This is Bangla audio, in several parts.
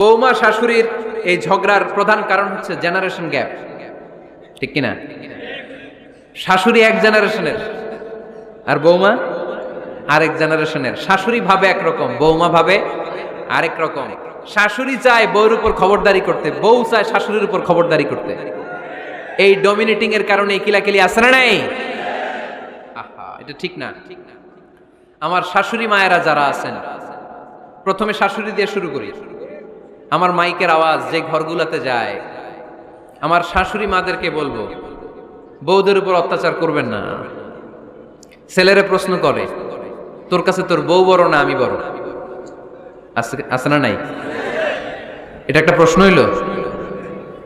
বৌমা শাশুড়ির এই ঝগড়ার প্রধান কারণ হচ্ছে জেনারেশন গ্যাপ, ঠিক কিনা? শাশুড়ি এক জেনারেশনের আর বৌমা আরেক জেনারেশনের। শাশুড়ি ভাবে একরকম, বৌমা ভাবে আরেক রকম। শাশুড়ি চায় বউর উপর খবরদারি করতে, বউ চায় শাশুড়ির উপর খবরদারি করতে। এই ডমিনেটিং এর কারণে কিলাকিলি আছে না নাই? আহা, এটা ঠিক না। আমার শাশুড়ি মায়েরা যারা আছেন, প্রথমে শাশুড়ি দিয়ে শুরু করি। আমার মাইকের আওয়াজ যে ঘরগুলোতে যায়, আমার শাশুড়ি মাদেরকে বলবো, বউদের উপর অত্যাচার করবেন না। ছেলেরা প্রশ্ন করে, তোর কাছে তোর বউ বড় না আমি বড়? আছে না নাই? এটা একটা প্রশ্ন হইল।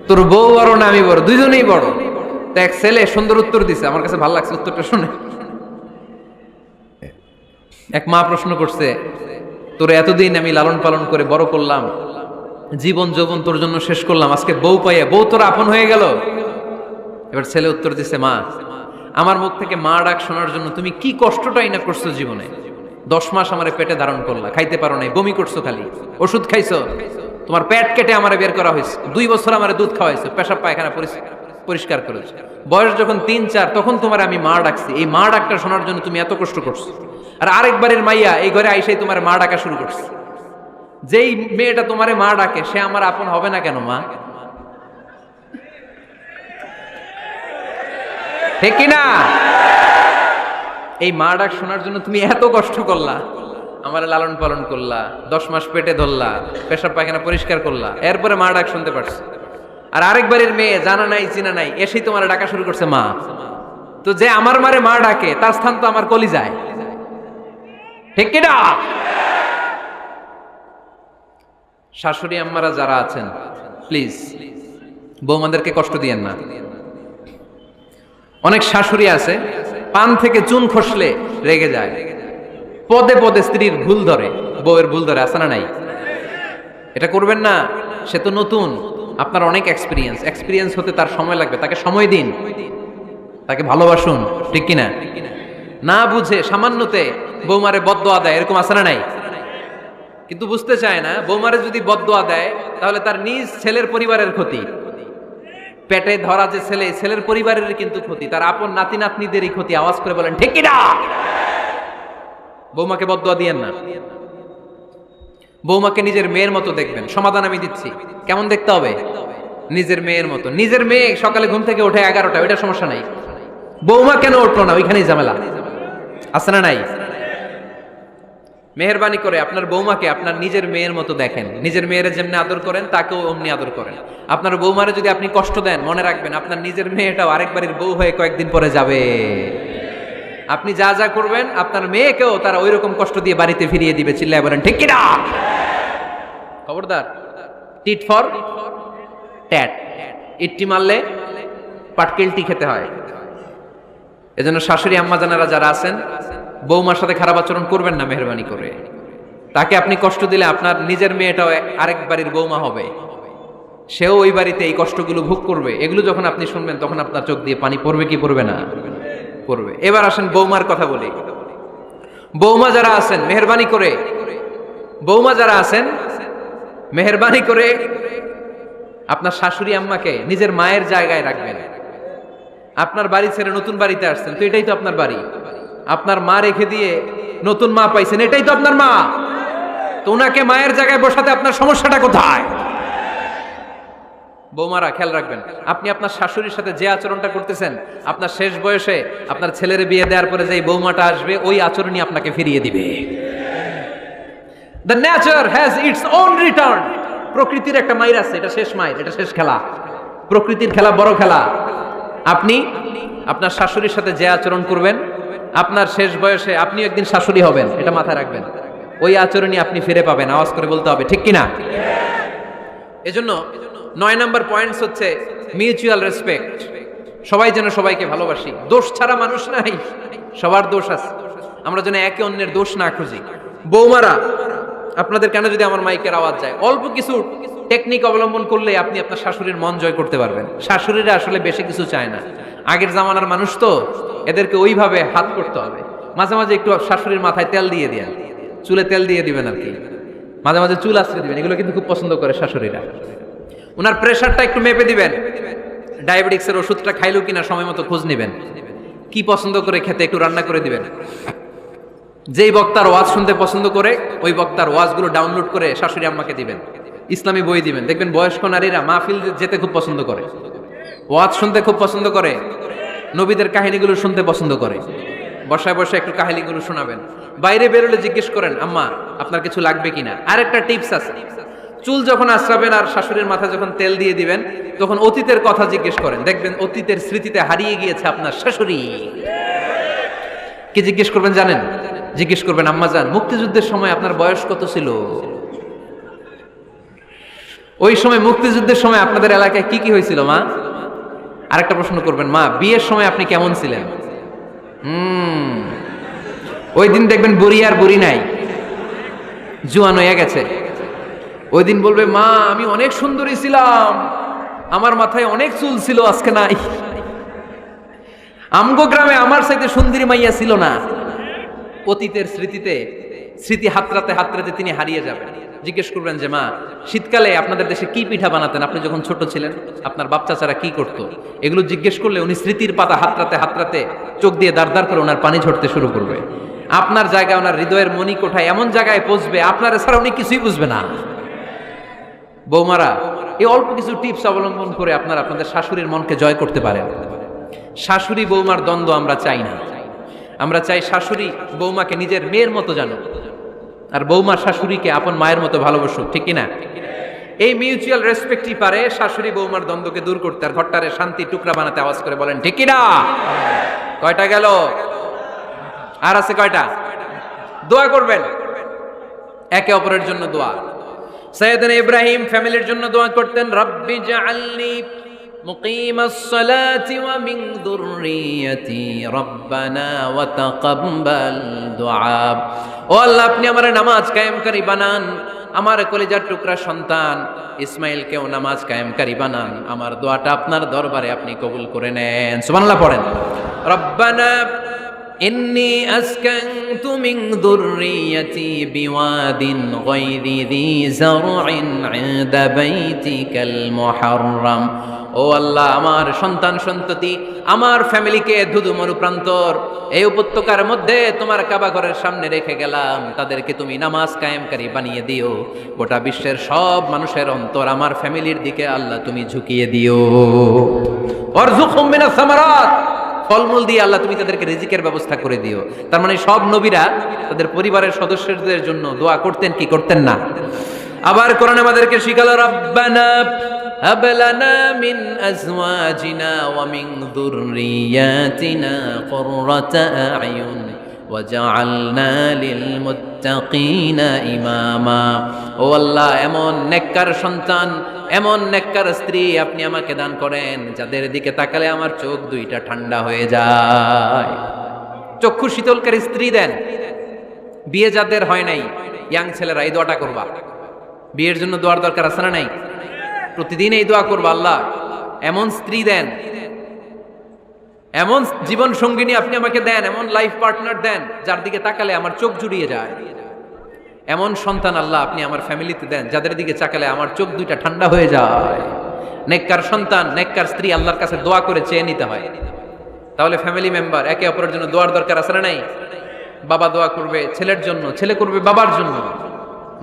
তোর বউ বড় না আমি বড়? দুইজনেই বড়। তো এক ছেলে সুন্দর উত্তর দিছে, আমার কাছে ভালো লাগছে উত্তরটা শুনে। এক মা প্রশ্ন করছে, তোর এতদিন আমি লালন পালন করে বড় করলাম, জীবন যৌবন তোর জন্য শেষ করলাম, আজকে বউ পাইয়া বউ তোর আপন হয়ে গেল। এবার ছেলে উত্তর দিছে, মা, আমার মুখ থেকে মা ডাক শোনার জন্য তুমি কি কষ্টটাই না করছো জীবনে। 10 মাস আমারে পেটে ধারণ করলা, খাইতে পারো নাই, বমি করছো, খালি ওষুধ খাইছো, তোমার পেট কেটে আমারে বের করা হয়েছে, 2 বছর আমারে দুধ খাওয়াইছো, পেশাব পায়খানা পরিষ্কার করেছো। বয়স যখন 3-4 তখন তোমার আমি মা ডাকছি, এই মা ডাকটা শোনার জন্য তুমি এত কষ্ট করছো। আর আরেকবারের মাইয়া এই ঘরে আইসাই তোমার মা ডাকা শুরু করছে। যেই মেয়েটা তোমারে মা ডাকে সে আমার আপন হবে না কেন মা? ঠিক কিনা? এই মা ডাক শোনার জন্য তুমি এত কষ্ট করলা, আমার লালন পালন করলা, 10 মাস পেটে ধরলা, পেশাব পায়খানা পরিষ্কার করলা, এরপরে মা ডাক শুনতে পারছো। আর আরেকবারের মেয়ে জানা নাই চিনা নাই এসেই তোমার ডাকা শুরু করছে মা। তো যে আমার মারে মা ডাকে তার স্থান তো আমার কলিজায়, ঠিক কিনা? শাশুড়ি আম্মারা যারা আছেন, প্লিজ বৌমাদেরকে কষ্ট দিয়েন না। অনেক শাশুড়ি আছে পান থেকে চুন খসলে রেগে যায়, পদে পদে স্ত্রীর ভুল ধরে, বউয়ের ভুল ধরে, আছে না নাই? এটা করবেন না। সে তো নতুন, আপনার অনেক এক্সপিরিয়েন্স হতে তার সময় লাগবে, তাকে সময় দিন, তাকে ভালোবাসুন, ঠিক কিনা? না বুঝে সামান্যতে বৌমারে বদদোয়া দেয়, এরকম আছে না নাই? কিন্তু বুঝতে চায় না, বৌমারে যদি বদদোয়া দেয় তাহলে তার নিজ ছেলের পরিবারের ক্ষতি, পেটে ধরা যে ছেলে, ছেলের পরিবারের কিন্তু ক্ষতি, তার আপন নাতি নাতনিদেরই ক্ষতি। আওয়াজ করে বলেন ঠিক কিনা? বৌমাকে বদদোয়া দিয়েন না। বৌমাকে নিজের মেয়ের মতো দেখবেন। সমাধান আমি দিচ্ছি, কেমন দেখতে হবে? নিজের মেয়ের মতো। নিজের মেয়ে সকালে ঘুম থেকে ওঠে 11টা, ওইটা সমস্যা নাই। বৌমা কেন উঠলো না, ওইখানেই ঝামেলা, আছে না নাই? মেহেরবানি করে আপনার বৌমাকে আপনার নিজের মেয়ের মতো দেখেন। নিজের মেয়ের যেমনি আদর করেন তাকেও অমনি আদর করেন। আপনার বৌমারে যদি আপনি কষ্ট দেন, মনে রাখবেন আপনার নিজের মেয়েটাও আরেকবারের বউ হয়ে কয়েকদিন পরে যাবে। আপনি যা যা করবেন আপনার মেয়েকেও তারা ওই রকম কষ্ট দিয়ে বাড়িতে ফিরিয়ে দিবে। চিল্লায় বলেন ঠিক কিনা? খবরদার, টিট ফর ট্যাট, ইট্টি মারলে পাটকেলটি খেতে হয়। এজন্য শাশুড়ি আম্মা জানারা যারা আছেন, বৌমার সাথে খারাপ আচরণ করবেন না মেহেরবানি করে। তাকে আপনি কষ্ট দিলে আপনার নিজের মেয়েটাও আরেক বাড়ির বৌমা হবে, সেও ওই বাড়িতে এই কষ্টগুলো ভোগ করবে। এগুলো যখন আপনি শুনবেন তখন আপনার চোখ দিয়ে পানি পড়বে কি পড়বে না? পড়বে। এবার আসেন বৌমার কথা বলি। বৌমা যারা আছেন মেহেরবানি করে, বৌমা যারা আছেন মেহেরবানি করে আপনার শাশুড়ি আম্মাকে নিজের মায়ের জায়গায় রাখবেন। আপনার বাড়ি ছেড়ে নতুন বাড়িতে আসছেন, তো এটাই তো আপনার বাড়ি। আপনার মা রেখে দিয়ে নতুন মা পাইছেন, এটাই তো আপনার মা। তো ওনাকে মায়ের জায়গায় বসাতে আপনার সমস্যাটা কোথায়? বৌমারা খেয়াল রাখবেন, আপনি আপনার শাশুড়ির সাথে যে আচরণটা করতেছেন, আপনার শেষ বয়সে আপনার ছেলের বিয়ে দেওয়ার পরে যে বৌমাটা আসবে ওই আচরণই আপনাকে ফিরিয়ে দিবে। The nature has its own return. প্রকৃতির একটা মাইর আছে, এটা শেষ মাইর, এটা শেষ খেলা। প্রকৃতির খেলা বড় খেলা। আপনি আপনার শাশুড়ির সাথে যে আচরণ করবেন, আপনার শেষ বয়সে আপনি একদিন শাশুড়ি হবেন, এটা মাথায় রাখবেন। ওই আচরণই আপনি ফিরে পাবেন। আওয়াজ করে বলতে হবে ঠিক কিনা? এজন্য 9 নম্বর পয়েন্টস হচ্ছে মিউচুয়াল রেসপেক্ট। সবাই যেন সবাইকে ভালোবাসি। দোষ ছাড়া মানুষ নাই, সবার দোষ আছে। আমরা যেন একে অন্যের দোষ না খুঁজি। বৌমারা, আপনাদের কেন যদি আমার মাইকের আওয়াজ যায়, অল্প কিছু টেকনিক অবলম্বন করলে আপনি আপনার শাশুড়ির মন জয় করতে পারবেন। শাশুড়িরা আসলে বেশি কিছু চায় না, আগের জামানার মানুষ তো, এদেরকে ওইভাবে হাত করতে হবে। মাঝে মাঝে একটু শাশুড়ির মাথায় তেল দিয়ে দেন, চুলে তেল দিয়ে দিবেন আর কি। মাঝে মাঝে চুল আশ্রে দিবেন, এগুলো কিন্তু খুব পছন্দ করে শাশুড়িরা। ওনার প্রেশারটা একটু মেপে দিবেন, ডায়াবেটিক্সের ওষুধটা খাইলো কিনা সময় মতো খোঁজ নেবেন, কি পছন্দ করে খেতে একটু রান্না করে দিবেন। যেই বক্তার ওয়াজ শুনতে পছন্দ করে ওই বক্তার ওয়াজগুলো ডাউনলোড করে শাশুড়ি আম্মাকে দিবেন, ইসলামী বই দিবেন। দেখবেন বয়স্ক নারীরা মাহফিল যেতে খুব পছন্দ করে, ওয়াজ শুনতে খুব পছন্দ করে, নবীদের কাহিনীগুলো শুনতে পছন্দ করে। বসায় বসায় একটু কাহিনীগুলো শোনাবেন। বাইরে বেরোলে জিজ্ঞেস করেন, আম্মা আপনার কিছু লাগবে কিনা। আরেকটা টিপস আছে, চুল যখন আশ্রাবেন আর শাশুড়ির মাথায় যখন তেল দিয়ে দিবেন তখন অতীতের কথা জিজ্ঞেস করেন, দেখবেন অতীতের স্মৃতিতে হারিয়ে গিয়েছে আপনার শাশুড়ি। কি জিজ্ঞেস করবেন জানেন? জিজ্ঞেস করবেন, আম্মা জান মুক্তিযুদ্ধের সময় আপনার বয়স কত ছিল? ওই সময় মুক্তিযুদ্ধের সময় আপনাদের এলাকায় কি কি হয়েছিল মা? আরেকটা প্রশ্ন করবেন, মা বিয়ের সময় আপনি কেমন ছিলেন? ওই দিন দেখবেন বুড়ি আর বুড়ি নাই, জুয়ান হয়ে গেছে। ওই দিন বলবে, মা আমি অনেক সুন্দরী ছিলাম, আমার মাথায় অনেক চুল ছিল, আজকে নাই। আমগো গ্রামে আমার সাথে সুন্দরী মাইয়া ছিল না। অতীতের স্মৃতিতে স্মৃতি হাতড়াতে হাতড়াতে তিনি হারিয়ে যাবেন। জিজ্ঞেস করবেন যে, মা শীতকালে আপনাদের দেশে কি পিঠা বানাতেন আপনি যখন ছোট ছিলেন, আপনার বাপ চাচারা কি করতো? এগুলো জিজ্ঞেস করলে উনি স্মৃতির পাতা হাতড়াতে হাতড়াতে চোখ দিয়ে দাঁড় দাঁড় করে ওনার পানি ঝরতে শুরু করবে। আপনার জায়গায় ওনার হৃদয়ের মনি কোঠায় এমন জায়গায় পৌঁছবে আপনার ছাড়া উনি কিছুই বুঝবে না। বৌমারা এই অল্প কিছু টিপস অবলম্বন করে আপনারা আপনাদের শাশুড়ির মনকে জয় করতে পারেন। শাশুড়ি বৌমার দ্বন্দ্ব আমরা চাই না। আমরা চাই শাশুড়ি বৌমাকে নিজের মেয়ের মতো জানো, আর বৌমা শাশুড়িকে আপন মায়ের মতো ভালোবাসুক, ঠিক কিনা? এই মিউচুয়াল রেসপেক্টই পারে শাশুড়ি বৌমার দ্বন্দ্বকে দূর করতে আর ঘরটারে শান্তি টুকরা বানাতে। আওয়াজ করে বলেন ঠিক কিনা? কয়টা গেল? আর আছে কয়টা? দোয়া করবেন একে অপরের জন্য। দোয়া সাইয়েদনা ইব্রাহিম ফ্যামিলির জন্য দোয়া করতেন, রব্বি জাআলনি মুকিমাস সালাতি ওয়া মিন যুররিয়াতি রব্বানা ওয়া তাকাব্বাল দুআ। ও আল্লাহ আপনি আমার নামাজ কায়েমকারী বানান, আমার কলিজার টুকরা সন্তান ইসমাইলকেও নামাজ কায়েমকারী বানান, আমার দোয়াটা আপনার দরবারে আপনি কবুল করে নেন। সুবহানাল্লাহ পড়েন। রব্বানা ইন্নী আসকানতু মিন যুররিয়াতি বিওয়াদিন গায়রি যী যারইন ইনদা বাইতিকাল মুহাররাম। ও আল্লাহ আমার সন্তান সন্ততি আমার ফ্যামিলিকে ধুধু মরুপ্রান্তর এই উপত্যকার মধ্যে তোমার কাবা ঘরের সামনে রেখে গেলাম, তাদেরকে তুমি নামাজ কায়েমকারী বানিয়ে দিও। গোটা বিশ্বের সব মানুষের অন্তর আমার ফ্যামিলির দিকে আল্লাহ তুমি ঝুঁকিয়ে দিও। ওয়ারযুকহুম মিনাস সামারাত, ফলমূল দিয়ে আল্লাহ তুমি তাদেরকে রিজিকের ব্যবস্থা করে দিও। তার মানে সব নবীরা তাদের পরিবারের সদস্যদের জন্য দোয়া করতেন কি করতেন না? আবার কোরআন আমাদেরকে শিখালো, রব্বানা হাব লানা মিন আজওয়াজিনা ওয়া মিন যুররিয়াতিনা কুররাতা আ'য়ুন ওয়াজআলনা লিল মুত্তাকিনা ইমামা। ও আল্লাহ এমন নেককার সন্তান এমন নেককার স্ত্রী আপনি আমাকে দান করেন যাদের দিকে তাকালে আমার চোখ দুইটা ঠান্ডা হয়ে যায়। চক্ষু শীতলকারী স্ত্রী দেন। বিয়ে যাদের হয় নাই ইয়াং ছেলেরা এই দোয়াটা করবা, বিয়ের জন্য দোয়ার দরকার আছে না নাই? প্রতিদিন এই দোয়া করবা, আল্লাহ এমন স্ত্রী দেন, এমন জীবন সঙ্গিনী আপনি আমাকে দেন, এমন লাইফ পার্টনার দেন যার দিকে তাকালে আমার চোখ জুড়িয়ে যায়। এমন সন্তান আল্লাহ আপনি আমার ফ্যামিলিতে দেন যাদের দিকে তাকালে আমার চোখ দুইটা ঠান্ডা হয়ে যায়। নেককার সন্তান নেককার স্ত্রী আল্লাহর কাছে দোয়া করে চেয়ে নিতে হয়। তাহলে ফ্যামিলি মেম্বার একে অপরের জন্য দোয়ার দরকার আছে না নাই? বাবা দোয়া করবে ছেলের জন্য, ছেলে করবে বাবার জন্য,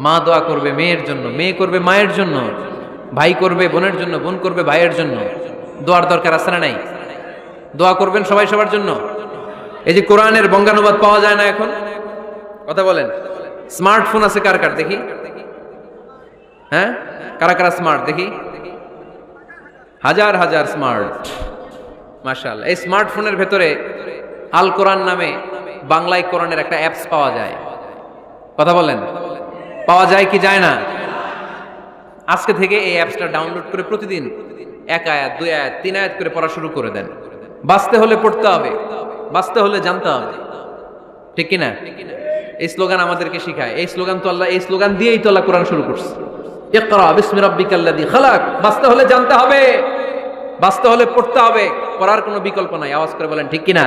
মা দোয়া করবে মেয়ের জন্য, মেয়ে করবে মায়ের জন্য, ভাই করবে বোনের জন্য, বোন করবে ভাইয়ের জন্য। দোয়ার দরকার আছে না নাই? দোয়া করবেন সবাই সবার জন্য। এই যে কোরআনের বঙ্গানুবাদ পাওয়া যায় না এখন, কথা বলেন। স্মার্টফোন আছে কার কার দেখি? হ্যাঁ, কারা কারা স্মার্ট দেখি? হাজার হাজার স্মার্ট, মাশাআল্লাহ। এই স্মার্টফোনের ভেতরে আল কোরআন নামে বাংলায় কোরআনের একটা অ্যাপস পাওয়া যায়, কথা বলেন। পাওয়া যায় কি যায় না? আজকে থেকে এই অ্যাপসটা ডাউনলোড করে প্রতিদিন এক আয়াত, দুই আয়াত, তিন আয়াত করে পড়া শুরু করে দেন। বাঁচতে হলে পড়তে হবে, বাঁচতে হলে জানতে হবে, ঠিক কিনা? এই স্লোগান আমাদেরকে শিখায়। এই স্লোগান তো আল্লাহ, এই স্লোগান দিয়েই তো আল্লাহ কোরআন শুরু করছে, ইকরা বিসমি রাব্বিকাল্লাযী খালাক। বাঁচতে হলে জানতে হবে, বাঁচতে হলে পড়তে হবে, পড়ার কোনো বিকল্প নাই। আওয়াজ করে বলেন ঠিক কিনা?